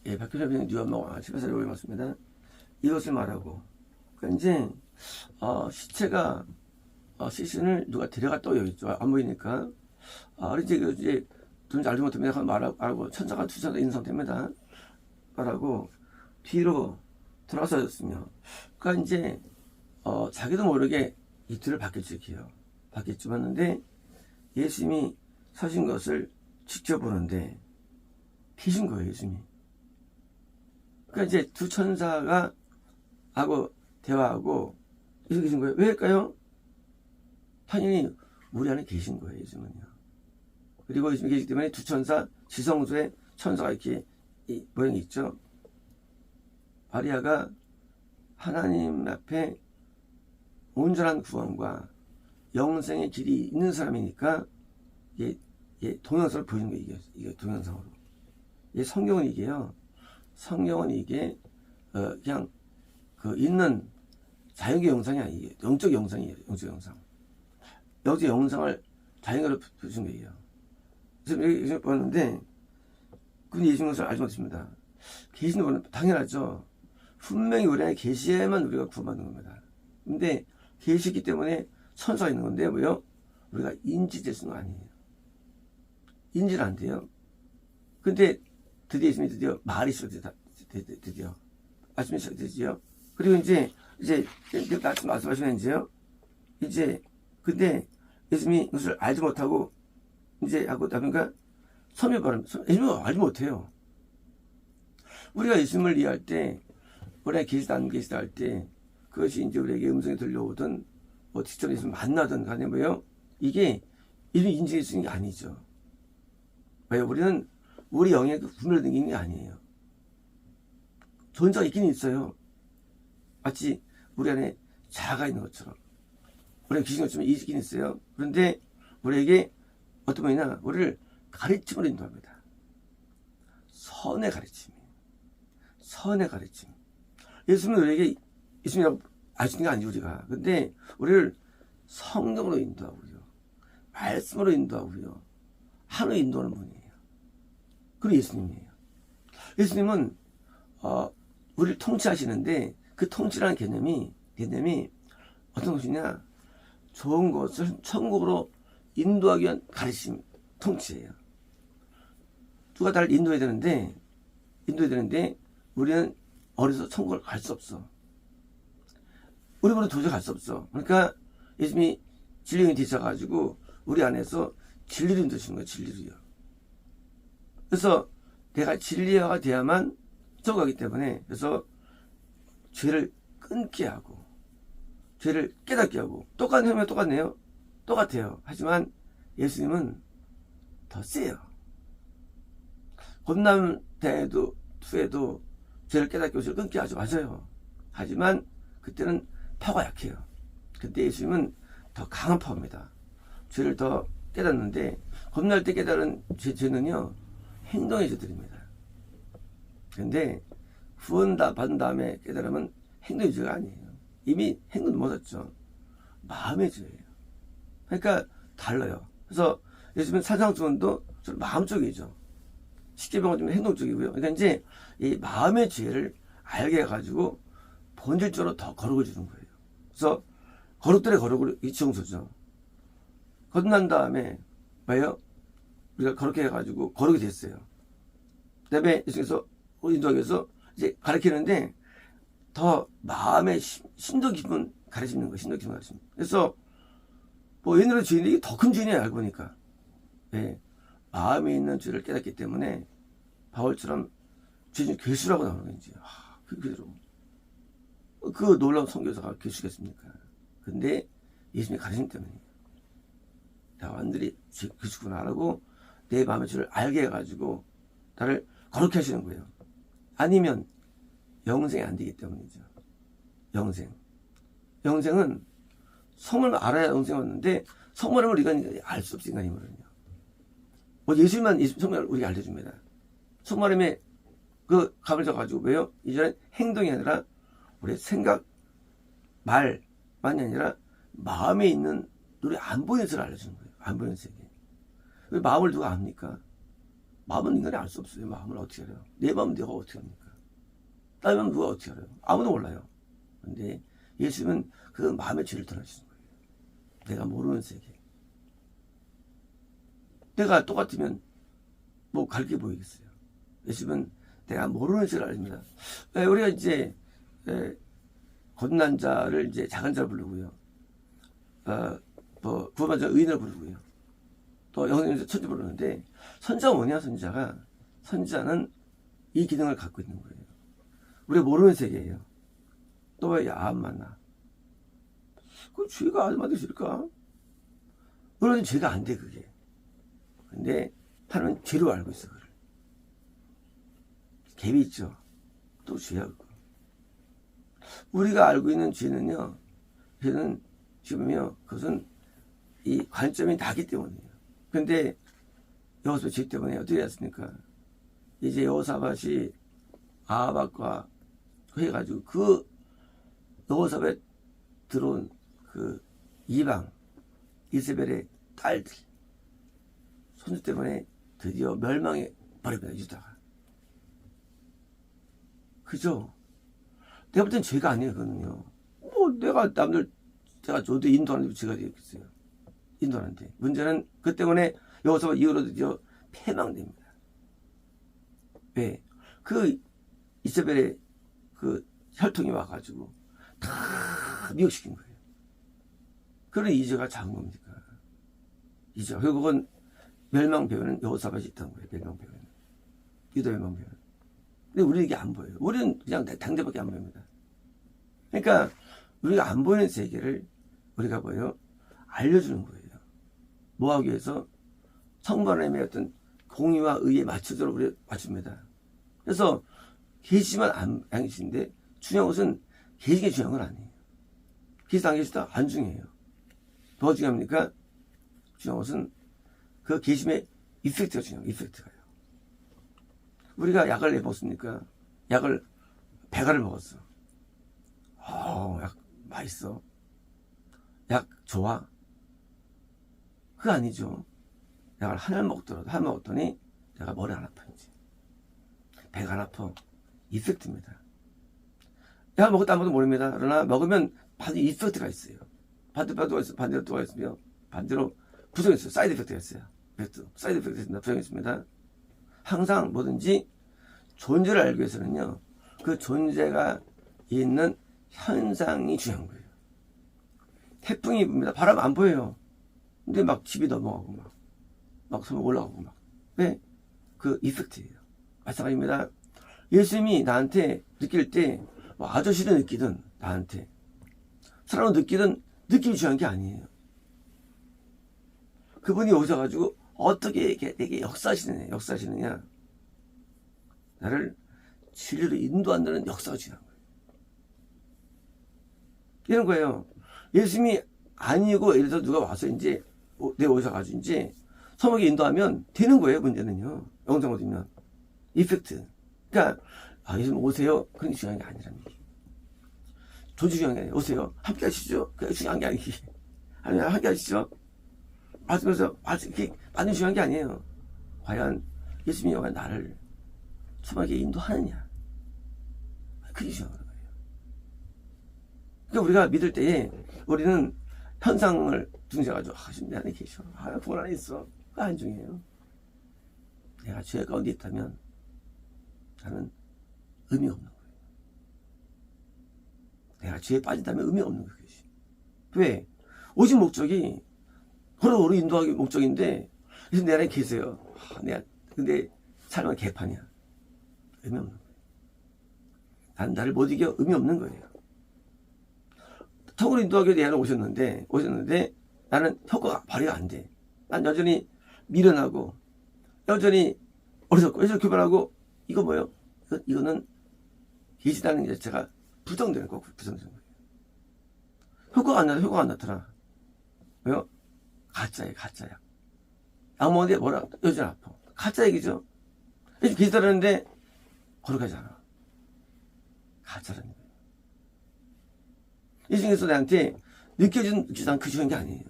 예, 박효섭이 뉴엄마가 18살에 오해맞습니다. 이것을 말하고. 그러니까 이제, 시체가, 시신을 누가 데려갔다고 여기 있죠. 안 보이니까. 이제, 누군지 알지 못합니다. 하고 말하고, 천사가 투천사 있는 상태입니다. 말하고, 뒤로 돌아서졌으며. 그러니까 이제, 자기도 모르게 이틀을 바뀔지 기요. 바뀔지 봤는데, 예수님이 서신 것을 직접 보는데, 계신 거예요, 예수님이. 그러니까 이제 두 천사가 하고 대화하고 예수 계신 거예요. 왜일까요? 당연히 우리 안에 계신 거예요, 예수님은요. 그리고 예수님이 계시기 때문에 두 천사, 지성소에 천사가 이렇게 모양이 있죠. 마리아가 하나님 앞에 온전한 구원과 영생의 길이 있는 사람이니까 동영상을 보여준 거예요. 이게 동영상으로. 성경은 이게요. 성경은 이게 그냥 있는 자연계 영상이 아니에요. 영적 영상이에요. 영적 영상. 영적 영상을 자연계로 보여준 거예요. 그래서 예수님 보았는데 근데 예수님 것을 알지 못했습니다. 계시는 거는 당연하죠. 분명히 우리 안에 계시에만 우리가 구원받는 겁니다. 근데 계시기 때문에 천사가 있는 건데 뭐요? 우리가 인지될 수는 아니에요. 인지는 안 돼요. 근데 드디어 예수님이 드디어 말이 시작되다. 드디어 말씀이 시작되지요. 그리고 이제 말씀하시면 이제 근데 예수님이 그것을 알지 못하고 이제 하고 나니까 섬유 발음 예수님은 알지 못해요. 우리가 예수님을 이해할 때 우리가 계시다 안 계시다 할 때 그것이 이제 우리에게 음성이 들려오든 직접 예수님 만나든 간에 뭐요? 이게 이름이 인지할 수 있는 게 아니죠. 왜요? 우리는 우리 영의 구별을 느끼는 게 아니에요. 존재가 있긴 있어요. 마치 우리 안에 자아가 있는 것처럼. 우리가 귀신 것처럼 있긴 있어요. 그런데 우리에게 어떤 분이나 우리를 가르침으로 인도합니다. 선의 가르침이에요. 선의 가르침. 예수님은 우리에게 예수님이라고 알 수 있는 게 아니죠, 우리가. 근데 우리를 성령으로 인도하고요. 말씀으로 인도하고요. 하나로 인도하는 분이에요. 그리고 예수님이에요. 예수님은 우리를 통치하시는데 그 통치라는 개념이 어떤 것이냐? 좋은 것을 천국으로 인도하기 위한 가르침, 통치예요. 누가 나를 인도해야 되는데 우리는 어려서 천국을 갈 수 없어. 우리보다 도저히 갈 수 없어. 그러니까 예수님이 진리가 되셔가지고 우리 안에서 진리를 인도하시는 거예요. 진리로요. 그래서 내가 진리화가 돼야만 들어가기 때문에 그래서 죄를 끊게 하고 죄를 깨닫게 하고 똑같은 혐의가 똑같네요. 똑같아요. 하지만 예수님은 더 세요. 겁남 대에도 투에도 죄를 깨닫게 하고 죄를 끊게 하죠. 맞아요. 하지만 그때는 파가 약해요. 근데 예수님은 더 강한 파입니다. 죄를 더 깨닫는데 겁날 때 깨달은 죄는요. 행동의 죄들입니다. 그런데 구원 받은 다음에 깨달으면 행동의 죄가 아니에요. 이미 행동도 못했죠. 마음의 죄예요. 그러니까 달라요. 그래서 예수님은 사상주원도 마음 쪽이죠. 십계명은 좀 행동 쪽이고요. 그러니까 이제 이 마음의 죄를 알게 해가지고 본질적으로 더 거룩을 주는 거예요. 그래서 거룩들의 거룩을 이치용소죠. 거듭난 다음에 뭐예요? 우리가 거룩해 해가지고 거룩이 됐어요. 그 다음에 예수님께서 인도하기 위해서 이제 가르치는데 더 마음의 심도 깊은 가르치는 거예요. 심도 깊은 가르치는. 그래서 뭐 옛날에 죄인이 더 큰 죄인이에요. 알고 보니까. 네. 마음에 있는 죄를 깨닫기 때문에 바울처럼 죄인 괴수라고 나오는 거지. 그대로. 그 놀라운 선교사가 괴수겠습니까? 근데 예수님이 가르침 때문이에요. 내가 완전히 괴수구나 하고 내 마음의 죄를 알게 해가지고 나를 거룩해 하시는 거예요. 아니면 영생이 안 되기 때문이죠. 영생은 성을 알아야 영생이 왔는데 성모님을 우리가 알 수 없어. 인간이면요. 예수님만 성모님을 우리가 알려줍니다. 성모님의 그 감을 잡아가지고 왜요? 이전엔 행동이 아니라 우리의 생각, 말만이 아니라 마음에 있는 우리 안 보이는 것을 알려주는 거예요. 안 보이는 세계. 왜 마음을 누가 압니까? 마음은 인간이 알 수 없어요. 마음을 어떻게 알아요? 내 마음 내가 어떻게 합니까? 남의 마음 누가 어떻게 알아요? 아무도 몰라요. 근데 예수님은 그 마음의 죄를 털어주시는 거예요. 내가 모르는 세계. 내가 똑같으면 뭐 갈 게 보이겠어요. 예수님은 내가 모르는 세계를 알립니다. 우리가 이제 거듭난 자를 이제 작은 자를 부르고요. 뭐 구원받은 자 의인을 부르고요. 또 영생에서 천지 부르는데 선자가 뭐냐? 선자는 이 기능을 갖고 있는 거예요. 우리가 모르는 세계예요. 또 왜 야한 만나? 그 죄가 얼마나 싫을까? 그러니 죄가 안 돼 그게. 근데 하나님은 죄로 알고 있어 그를. 갭이 있죠. 또 죄야 그거. 우리가 알고 있는 죄는요. 죄는 지금요. 그것은 이 관점이 나기 때문이에요. 근데 여호사밧 죄 때문에 어떻게 됐습니까? 이제 여호사밧이 아합과 해가지고 그 여호사밧 들어온 그 이방 이세벨의 딸들 손주 때문에 드디어 멸망해 버립니다. 유다가. 그죠? 내가 볼 땐 죄가 아니에요. 그거는요. 뭐 내가 제가 저도 인도하는데 죄가 되겠어요. 인도하는데 문제는 그 때문에 여호사밧 이후로 드디어 패망됩니다. 왜? 그 이세벨의 그 혈통이 와가지고 다 미혹시킨 거예요. 그런 이제가 작은 겁니까? 이제 결국은 멸망배후는 여호사밧이 있다는 거예요. 멸망배후는 유다 멸망배후는. 근데 우리는 이게 안 보여요. 우리는 그냥 당대밖에 안 보입니다. 그러니까 우리가 안 보이는 세계를 우리가 뭐예요? 알려주는 거예요. 뭐 하기 위해서 성만함의 어떤 공의와 의에 맞춰서 우리 맞춥니다. 그래서 계시만 안 계신데 중요한 것은 계시가 중요한 건 아니에요. 계시도 안 계시도 안 중요해요. 더 중요합니까? 중요한 것은 그 계심의 이펙트가 중요해요. 이펙트가요. 우리가 약을 왜 먹습니까? 약을 배가를 먹었어. 약 맛있어. 약 좋아. 그거 아니죠. 약을 하나를 먹더니 내가 머리 안 아파인지 배가 안 아파. 이펙트입니다. 약 먹었다 안 먹어도 모릅니다. 그러나 먹으면 반드시 이펙트가 있어요. 반대로 또가 있으며 반대로 부정이 있어요. 사이드 이펙트가 있어요. 사이드 이펙트가 있습니다. 부정이 있습니다. 항상 뭐든지 존재를 알기 위해서는요. 그 존재가 있는 현상이 중요한 거예요. 태풍이 붑니다. 바람 안 보여요. 근데 막 집이 넘어가고 막 소문 올라가고 막. 왜? 그 이펙트예요. 마찬가지입니다. 예수님이 나한테 느낄 때 뭐 아저씨도 느끼든 나한테 사람은 느끼든 느낌이 중요한 게 아니에요. 그분이 오셔가지고 어떻게 내게 역사하시느냐 나를 진리로 인도한다는 역사가 중요한 거예요. 이런 거예요. 예수님이 아니고 예를 들어 누가 와서 이제 내 오셔가지고 이제 서목에 인도하면 되는 거예요. 문제는요. 영성 얻으면 이펙트. 그러니까 예수님 오세요. 그런 게 중요한 게 아니라는 얘기. 조주 중요한 게 아니에요. 오세요. 함께 하시죠. 그게 중요한 게 아니기. 함께 하시죠. 맞으면서 이렇게 많이 중요한 게 아니에요. 과연 예수님이 나를 서목에 인도하느냐. 그게 중요한 거예요. 그러니까 우리가 믿을 때에 우리는 현상을 중시해가지고 하시면 내 안에 계셔. 그건 안에 있어. 그거 안 중요해요. 내가 죄 가운데 있다면 나는 의미 없는 거예요. 내가 죄에 빠진다면 의미 없는 거예요. 왜? 오직 목적이 서로 우리 인도하기 목적인데 그래서 내 안에 계세요. 근데 삶은 개판이야. 의미 없는 거예요. 난 나를 못 이겨. 의미 없는 거예요. 턱으로 인도하기 위해 내 안에 오셨는데 나는 효과가 발휘가 안 돼. 난 여전히 미련하고 여전히 어리석고 여전히 교만하고 이거 뭐예요? 이거는 계시다는 게 자체가 부정되는 거예요. 효과가 안 나타나. 왜요? 가짜야. 약 먹는데 뭐라 여전히 아파. 가짜 얘기죠. 요즘 계시다는데 거룩하지 않아. 가짜라는 거예요. 이 중에서 나한테 느껴지지 않고 그 중요한 게 아니에요.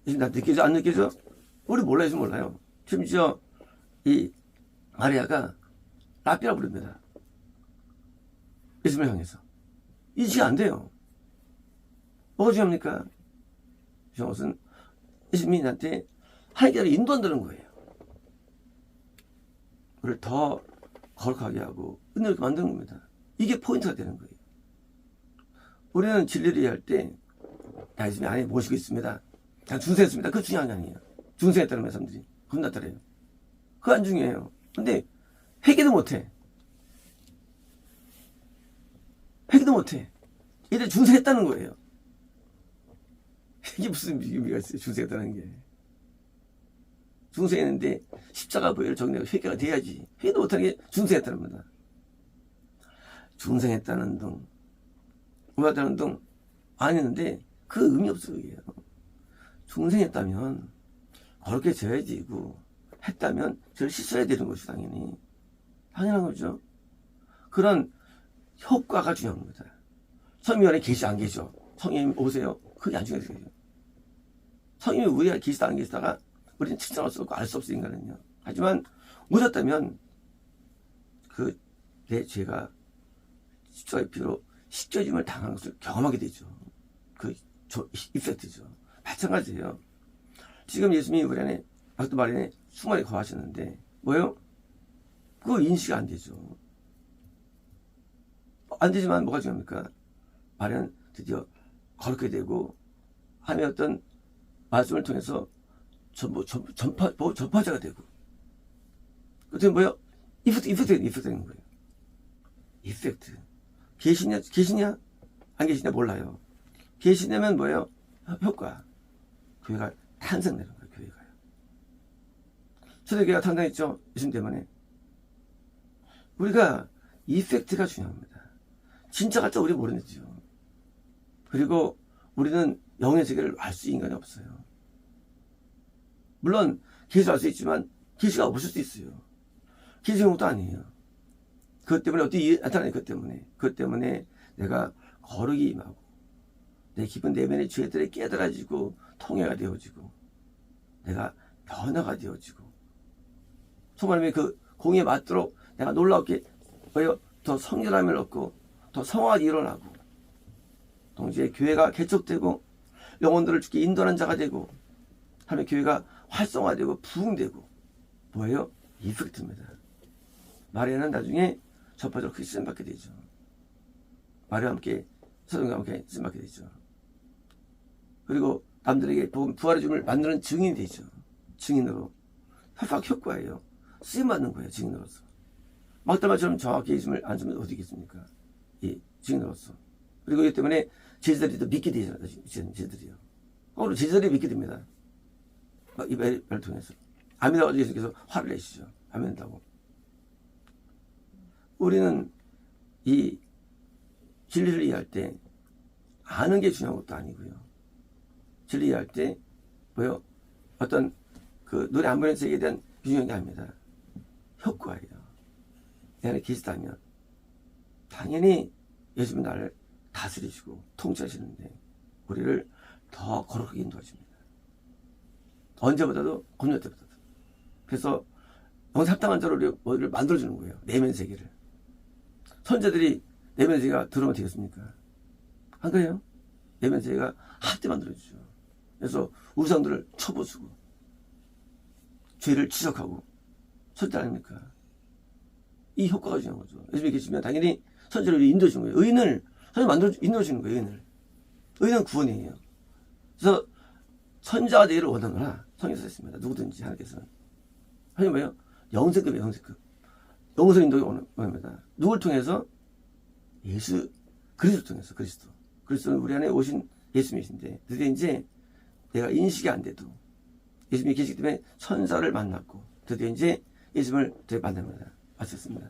요즘 나 느껴져 안 느껴져? 우리 몰라요. 심지어 이 마리아가 라삐라 부릅니다. 예수님을 향해서. 인식이 안 돼요. 뭐가 중요합니까? 중요한 것은 예수님이 나한테 하나님께로 인도한다는 거예요. 우리를 더 거룩하게 하고 은혜롭게 만드는 겁니다. 이게 포인트가 되는 거예요. 우리는 진리를 이해할 때 예수님이 안에 모시고 있습니다. 그냥 중생했습니다. 그거 중요한 게 아니에요. 중생했다는 사람들이 겁나더래요. 그거 안 중요해요. 근데 회개도 못해. 회개도 못해. 이래 중생했다는 거예요. 이게 무슨 의미가 있어요? 중생했다는 게. 중생했는데 십자가 보혈을 정리하고 회개가 돼야지. 회개도 못하는 게 중생했다는 겁니다. 중생했다는 등, 음악다는 등 안 했는데 그 의미 없어요. 이게. 중생했다면 그렇게 져야지고 했다면 저를 씻어야 되는 것이 당연히 당연한 거죠. 그런 효과가 중요한 겁니다. 성령이 안에 계시 안 계셔? 성령님 오세요? 그게 안 중요해요. 성령이 우리가 계시다 안 계시다가 우리는 측정할 수 없고 알 수 없어 인간은요. 하지만 오셨다면 그 내 죄가 십자가의 피로 씻겨짐을 당한 것을 경험하게 되죠. 그 입색되죠. 마찬가지예요. 지금 예수님이 우리 안에 악도 마련에 수많이 거하셨는데 뭐예요? 그거 인식이 안 되죠. 안 되지만 뭐가 중요합니까? 마련 드디어 거룩하게 되고 하나님의 어떤 말씀을 통해서 전파자가 되고 그때 뭐예요? 이펙트 되는 거예요. 이펙트. 계시냐? 안 계시냐 몰라요. 계시냐면 뭐예요? 효과. 교회가 탄생되는 거예요. 교회가요. 초대교회가 탄생했죠. 예수님 때문에. 우리가 이펙트가 중요합니다. 진짜 가짜 우리 모르겠죠. 그리고 우리는 영의 세계를 알 수 인간이 없어요. 물론 계시 알 수 있지만 계시가 없을 수도 있어요. 계시가 것도 아니에요. 그것 때문에 어떻게 나타나요? 그것 때문에 내가 거룩이 임하고 내 깊은 내면의 죄들이 깨달아지고 통해가 되어지고 내가 변화가 되어지고 성령님의 그 공에 맞도록 내가 놀랍게 더 성결함을 얻고 더 성화가 일어나고 동시에 교회가 개척되고 영혼들을 주께 인도하는 자가 되고 하면 교회가 활성화되고 부흥되고 뭐예요? 이펙트입니다. 마리아는 나중에 전파적으로 그리스도 쓰임받게 되죠. 마리아와 함께 서동과 함께 쓰임받게 되죠. 그리고 남들에게 부활의 줌을 만드는 증인이 되죠. 증인으로. 협박 효과예요. 쓰임받는 거예요. 증인으로서. 막달마처럼 정확히 예수님을 안 주면 어디 있겠습니까? 예, 증인으로서. 그리고 이것 때문에 제자들이 또 믿게 되잖아요. 제자들이요. 오늘 제자들이 믿게 됩니다. 이 말을 통해서. 아멘이라고 예수께서 화를 내시죠. 아멘이라고. 우리는 이 진리를 이해할 때 아는 게 중요한 것도 아니고요. 진리 이해할 때 뭐요? 어떤 그 노래 한 번의 세계에 대한 중요한 게 아닙니다. 효과예요. 내 안에 계시다면 당연히 예수님이 나를 다스리시고 통치하시는데 우리를 더 거룩하게 인도하십니다. 언제보다도 금요 때보다도. 그래서 합당한 자로 우리를 만들어주는 거예요. 내면 세계를. 선자들이 내면 세계가 들어오면 되겠습니까? 안 그래요? 내면 세계가 한때 만들어주죠. 그래서 우상들을 쳐부수고 죄를 지적하고 선자 아닙니까? 이 효과가 중요한 거죠. 예수님이 계시면 당연히 선자를 인도해 주는 거예요. 의인을 인도해 주는 거예요. 의인은 구원이에요. 그래서 선자가 되기를 원하노라 성경에서 했습니다. 누구든지 하나님께서는. 하나님 뭐예요? 영생급이에요. 영생급. 영생 인도를 원합니다. 누굴 통해서? 그리스도 통해서. 그리스도는 우리 안에 오신 예수님이신데 드디어 이제 내가 인식이 안 돼도 예수님이 계시기 때문에 천사를 만났고 드디어 이제 예수님을 만납니다. 마쳤습니다.